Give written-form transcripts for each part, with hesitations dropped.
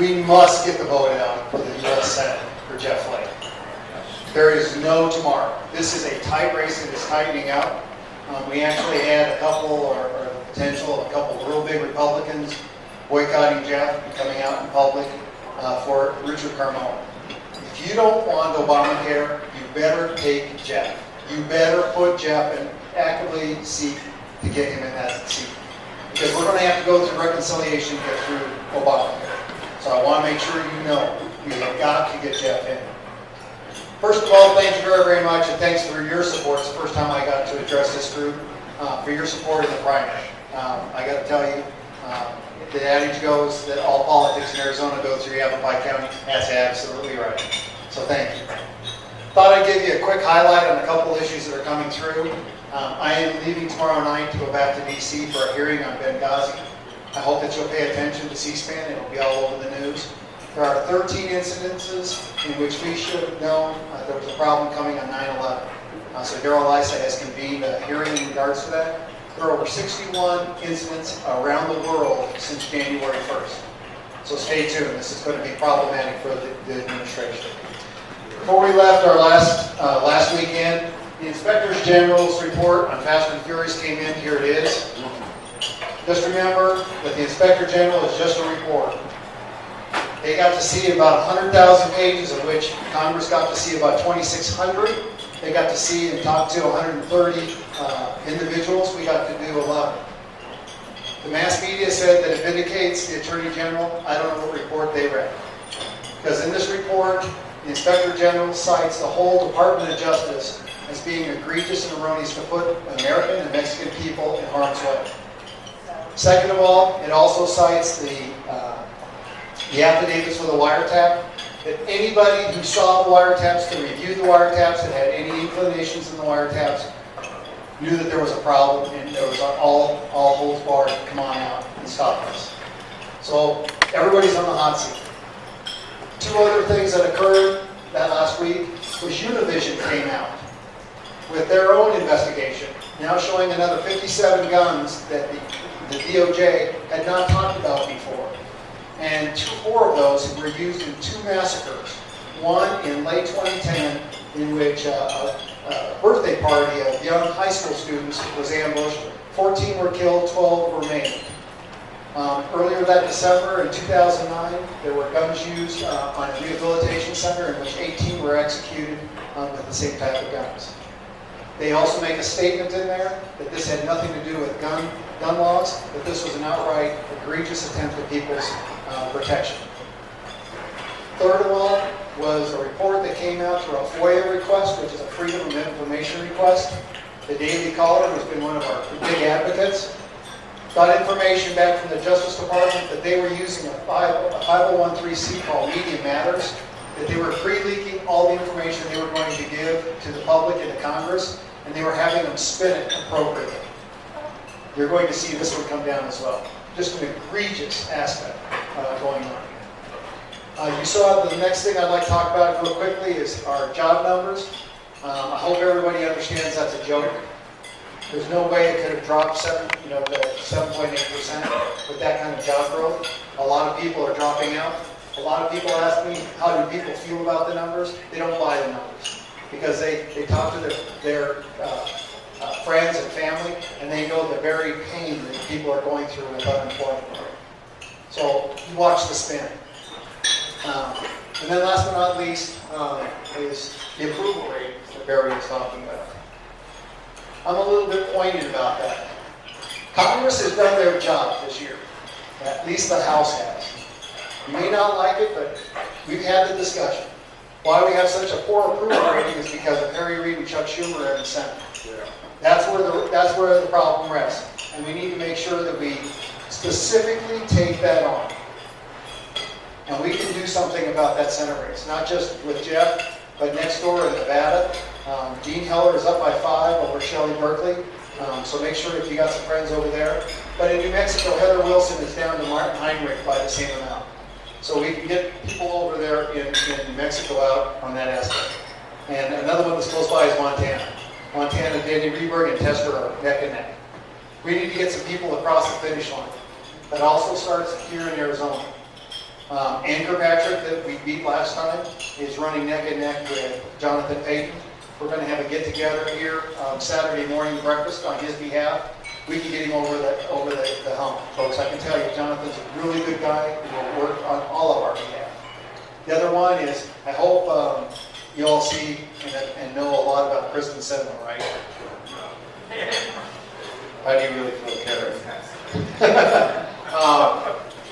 We must get the vote out for the U.S. Senate for Jeff Flake. There is no tomorrow. This is a tight race that is tightening up. We actually had a couple, or the potential of a couple of real big Republicans boycotting Jeff and coming out in public for Richard Carmona. If you don't want Obamacare, you better take Jeff. You better put Jeff and actively seek to get him in that seat. Because we're going to have to go through reconciliation to get through Obamacare. So I want to make sure you know we have got to get Jeff in. First of all, thank you very, very much, and thanks for your support. It's the first time I got to address this group, for your support in the primary. I got to tell you, the adage goes that all politics in Arizona go through Yavapai County. That's absolutely right. So thank you. Thought I'd give you a quick highlight on a couple issues that are coming through. I am leaving tomorrow night to go back to D.C. for a hearing on Benghazi. I hope that you'll pay attention to C-SPAN. It'll be all over the news. There are 13 incidences in which we should have known there was a problem coming on 9/11. So Darrell Lysa has convened a hearing in regards to that. There are over 61 incidents around the world since January 1st. So stay tuned. This is going to be problematic for the administration. Before we left our last weekend, the Inspector General's report on Fast and Furious came in. Here it is. Just remember that the Inspector General is just a report. They got to see about 100,000 pages, of which Congress got to see about 2,600. They got to see and talk to 130 individuals. We got to do 11. The mass media said that it vindicates the Attorney General. I don't know what report they read. Because in this report, the Inspector General cites the whole Department of Justice as being egregious and erroneous to put American and Mexican people in harm's way. Second of all, it also cites the affidavits for the wiretap, that anybody who saw the wiretaps, that reviewed the wiretaps, that had any inclinations in the wiretaps, knew that there was a problem and there was all holds barred, come on out and stop us. So everybody's on the hot seat. Two other things that occurred that last week was Univision came out with their own investigation, now showing another 57 guns that the DOJ had not talked about before. And 4 of those were used in 2 massacres. One in late 2010, in which a birthday party of young high school students was ambushed. 14 were killed, 12 were maimed. Earlier that December in 2009, there were guns used on a rehabilitation center in which 18 were executed with the same type of guns. They also make a statement in there that this had nothing to do with gun laws, that this was an outright egregious attempt at people's protection. Third of all was a report that came out through a FOIA request, which is a Freedom of Information request. The Daily Caller has been one of our big advocates. Got information back from the Justice Department that they were using a 501(c) called Media Matters, that they were pre-leaking all the information they were going to give to the public and to Congress, and they were having them spin it appropriately. You're going to see this one come down as well. Just an egregious aspect going on. You saw the next thing I'd like to talk about real quickly is our job numbers. I hope everybody understands that's a joke. There's no way it could have dropped 7.8% with that kind of job growth. A lot of people are dropping out. A lot of people ask me, how do people feel about the numbers? They don't buy the numbers because they talk to their friends and family, and they know the very pain that people are going through with unemployment. So you watch the spin. And then last but not least is the approval rate that Barry was talking about. I'm a little bit poignant about that. Congress has done their job this year. At least the House has. You may not like it, but we've had the discussion. Why we have such a poor approval rating is because of Harry Reid and Chuck Schumer in the Senate. Yeah. That's where the problem rests. And we need to make sure that we specifically take that on. And we can do something about that Senate race, not just with Jeff, but next door in Nevada. Dean Heller is up by 5 over Shelley Berkeley. So make sure if you got some friends over there. But in New Mexico, Heather Wilson is down to Martin Heinrich by the same amount. So we can get people over there in New Mexico out on that aspect. And another one that's close by is Montana. Montana, Danny Rehberg and Tester are neck and neck. We need to get some people across the finish line. That also starts here in Arizona. Anchor Patrick, that we beat last time, is running neck and neck with Jonathan Payton. We're going to have a get-together here Saturday morning breakfast on his behalf. We can get him over the hump, folks. I can tell you, Jonathan's a really good guy who will work on all of our behalf. The other one is, I hope you all see and know a lot about Kristen Sentinel, right? How do you really feel, Karen?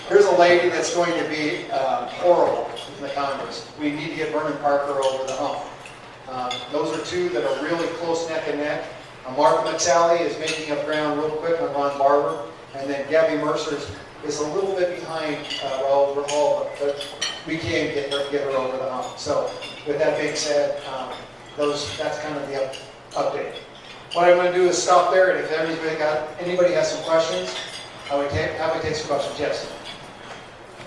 Here's a lady that's going to be horrible in the Congress. We need to get Vernon Parker over the hump. Those are two that are really close neck and neck. Mark McSally is making up ground real quick on Ron Barber. And then Gabby Mercer is a little bit behind Raul Rahal, but we can get her over the hump. So with that being said, that's kind of the update. What I'm going to do is stop there, and if anybody has some questions, I would take some questions. Yes?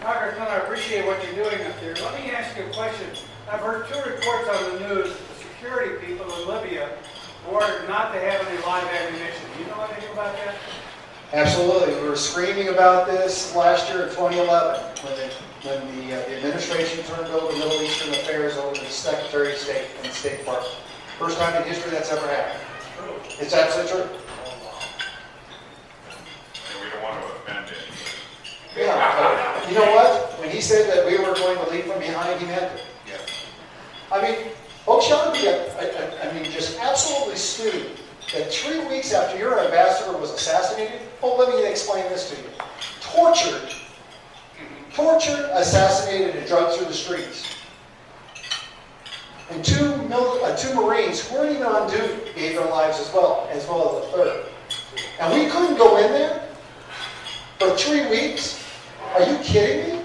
Congressman, I appreciate what you're doing up there. Let me ask you a question. I've heard 2 reports on the news that the security people in Libya ordered not to have any live ammunition. Do you know anything about that? Absolutely. We were screaming about this last year in 2011 when the administration turned over Middle Eastern affairs over to the Secretary of State and the State Department. First time in history that's ever happened. It's absolutely true. And we don't want to offend anybody. Yeah. You know what? When he said that we were going to lead from behind, he meant it. Yes. I mean, folks, you ought to be, just absolutely stupid that 3 weeks after your ambassador was assassinated, let me explain this to you. Tortured, assassinated, and drugged through the streets. And two Marines who weren't even on duty gave their lives as well as a third. And we couldn't go in there for 3 weeks? Are you kidding me?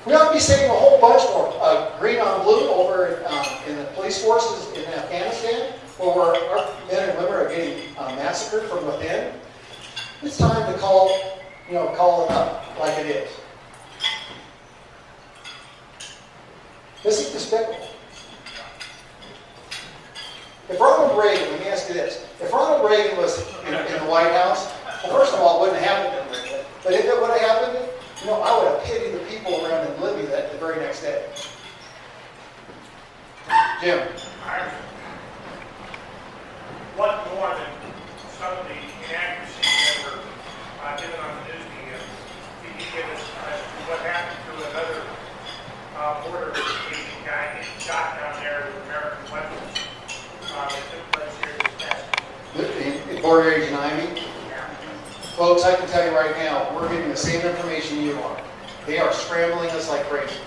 We ought to be saving a whole bunch more green on blue over in the police forces in Afghanistan, where our men and women are getting massacred from within. It's time to call it up like it is. This is despicable. If Ronald Reagan, let me ask you this, if Ronald Reagan was in the White House, well, first of all, it wouldn't have happened to him. But if it would have happened, I would have pitied the people around in Libya the very next day. Jim. What more than some of the inaccuracies that were given on the news media can you give us as to what happened to another border agent guy getting shot down there with American weapons that took place here this past week? Border Agent Ivy? Yeah. Folks, I can tell you right now, we're getting the same information you are. They are scrambling us like crazy.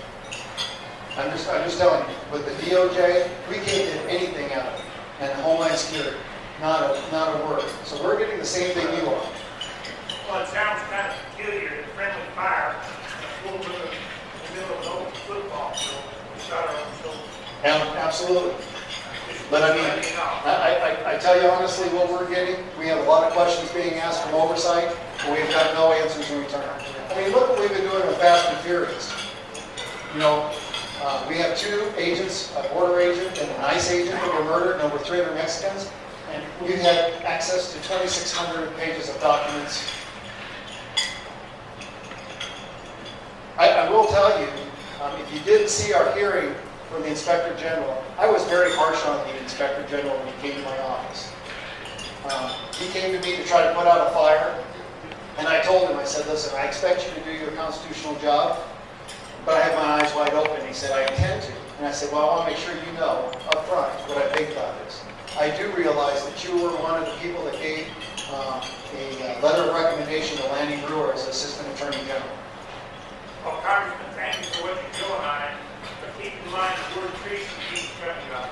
I'm just telling you, with the DOJ, we can't get anything out of it. And Homeland Security, not a word. So we're getting the same thing you are. Well, it sounds kind of peculiar that friendly fire in the middle of an open football field. We shot our own soldiers. Absolutely. But I tell you honestly, what we're getting, we have a lot of questions being asked from oversight, and we've got no answers in return. I mean, look what we've been doing with Fast and Furious. We have 2 agents, a border agent and an ICE agent that were murdered, and over 300 Mexicans, and we've had access to 2,600 pages of documents. I will tell you, if you didn't see our hearing from the Inspector General, I was very harsh on the Inspector General when he came to my office. He came to me to try to put out a fire, and I told him, I said, listen, I expect you to do your constitutional job, but I have my eyes wide open. He said, I intend to. And I said, well, I want to make sure you know up front what I think about this. I do realize that you were one of the people that gave a letter of recommendation to Lanny Brewer as Assistant Attorney General. Well, Congressman, thank you for what you're doing on it. But keep in mind the word treason keeps coming up.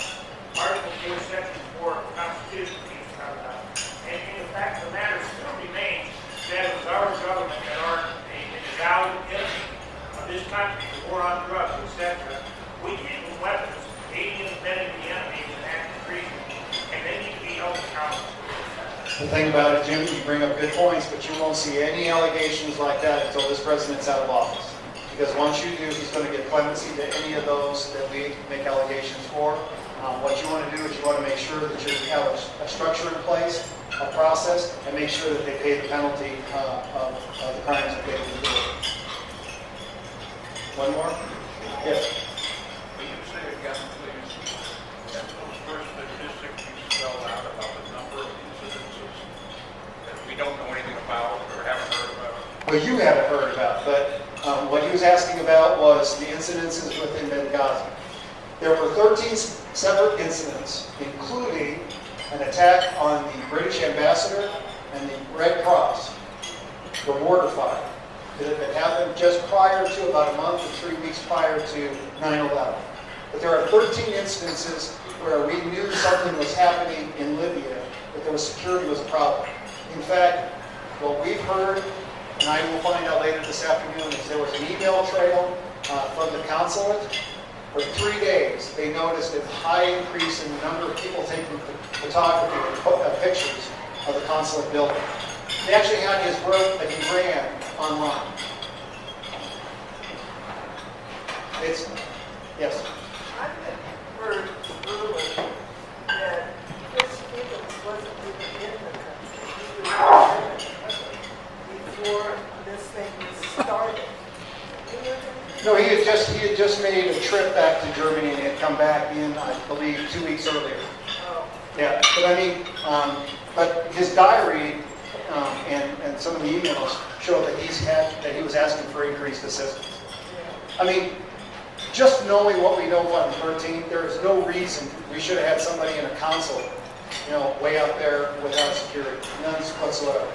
Article 4, Section 4 of the Constitution keeps coming up. And the fact of the matter still remains that it was our government that are a valid enemy of this country, the war on drugs, etc. We give them weapons, aiding and abetting the enemy is an act of treason, and they need to be held accountable. The thing about it, Jim, you bring up good points, but you won't see any allegations like that until this president's out of office. Because once you do, he's going to give clemency to any of those that we make allegations for. What you want to do is you want to make sure that you have a structure in place a process and make sure that they pay the penalty of the crimes that they've been doing. One more? Yes. Will you say again, please, that those first statistics you spelled out about the number of incidences that we don't know anything about or haven't heard about? Well, you haven't heard about, but what he was asking about was the incidences within Benghazi. There were 13 separate incidents, including an attack on the British ambassador and the Red Cross for mortar fire that had happened just prior to, about a month or 3 weeks prior to 9/11. But there are 13 instances where we knew something was happening in Libya, that there was security was a problem. In fact, what we've heard, and I will find out later this afternoon, is there was an email trail from the consulate. For 3 days, they noticed a high increase in the number of people taking photography or pictures of the consulate building. They actually had his work that he ran online. It's, yes. I had heard earlier that Chris Stevens wasn't even in the country. He was in the country before this thing was started. No, he had just made a trip back to Germany and had come back in, I believe, 2 weeks earlier. Oh, Yeah, but I mean, but his diary and some of the emails show that that he was asking for increased assistance. I mean, just knowing what we know on the 13th, there is no reason we should have had somebody in a consulate, way out there without security, none whatsoever.